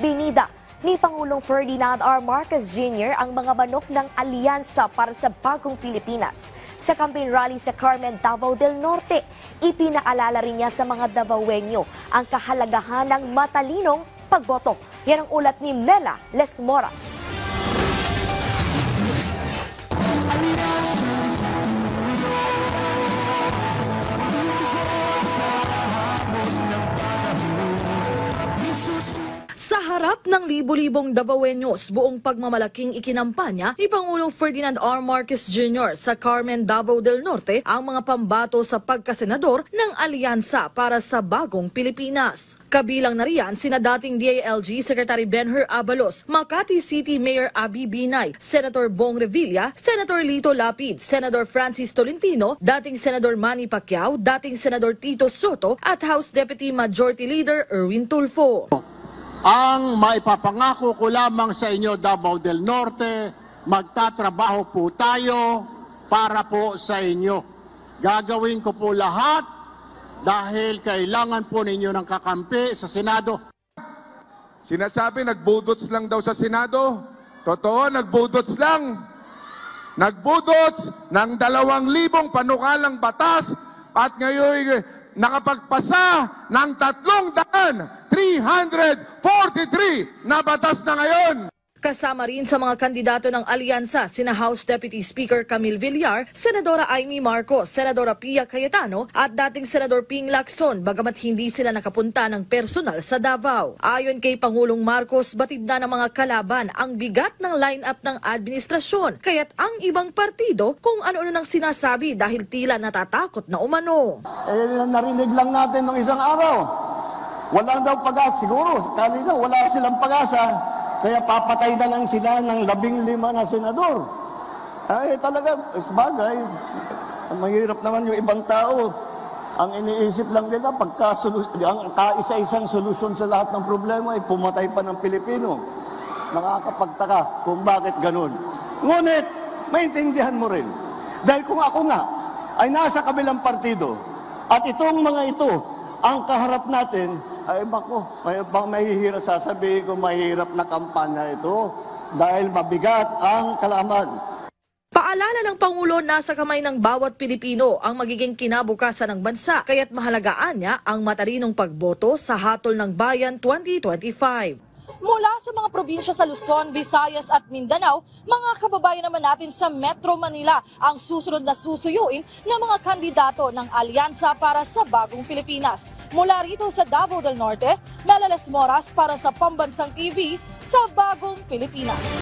Ibinida ni Pangulong Ferdinand R. Marcos Jr. ang mga manok ng Alyansa para sa Bagong Pilipinas. Sa campaign rally sa Carmen, Davao del Norte, ipinaalala rin niya sa mga Davaoenyo ang kahalagahan ng matalinong pagboto. Yan ang ulat ni Mela Lesmoras. Sa harap ng libo-libong Davaoenyos, buong pagmamalaking ikinampanya ni Pangulong Ferdinand R. Marcos Jr. sa Carmen, Davao del Norte ang mga pambato sa pagkasenador ng Alyansa para sa Bagong Pilipinas. Kabilang na riyan sina dating DILG Secretary Benher Abalos, Makati City Mayor Abby Binay, Senator Bong Revilla, Senator Lito Lapid, Senator Francis Tolentino, dating Senador Manny Pacquiao, dating Senador Tito Soto at House Deputy Majority Leader Erwin Tulfo. Ang maipapangako ko lamang sa inyo, Davao del Norte, magtatrabaho po tayo para po sa inyo. Gagawin ko po lahat dahil kailangan po ninyo ng kakampi sa Senado. Sinasabi nagbudots lang daw sa Senado. Totoo, nagbudots lang. Nagbudots ng 2,000 panukalang batas at ngayon nakapagpasa ng 343 na batas na ngayon. Kasama rin sa mga kandidato ng Alyansa sina House Deputy Speaker Camille Villar, Senadora Amy Marcos, Senadora Pia Cayetano at dating Senador Ping Lacson, bagamat hindi sila nakapunta ng personal sa Davao. Ayon kay Pangulong Marcos, batid na ng mga kalaban ang bigat ng line-up ng administrasyon, kaya't ang ibang partido kung ano-ano nang sinasabi dahil tila natatakot na umano. Narinig lang natin ng isang araw. Wala daw pag-asa, siguro, kanina wala silang pag-asa. Kaya papatay na lang sila ng 15 na senador. Ay talaga, sabagay. Mahirap naman yung ibang tao. Ang iniisip lang nila, ang kaisa-isang solusyon sa lahat ng problema ay pumatay pa ng Pilipino. Nakakapagtaka kung bakit ganun. Ngunit, maintindihan mo rin. Dahil kung ako nga ay nasa kabilang partido at itong mga ito ang kaharap natin, ay bako, mahihirap sasabihin ko mahirap na kampanya ito dahil mabigat ang kalaman. Paalala ng Pangulo, nasa kamay ng bawat Pilipino ang magiging kinabukasan ng bansa, kaya't mahalagaan niya ang matalinong pagboto sa hatol ng bayan 2025. Mula sa mga probinsya sa Luzon, Visayas at Mindanao, mga kababayan naman natin sa Metro Manila ang susunod na susuyuin ng mga kandidato ng Alyansa para sa Bagong Pilipinas. Mula rito sa Davao del Norte, Mela Lesmoras para sa Pambansang TV sa Bagong Pilipinas.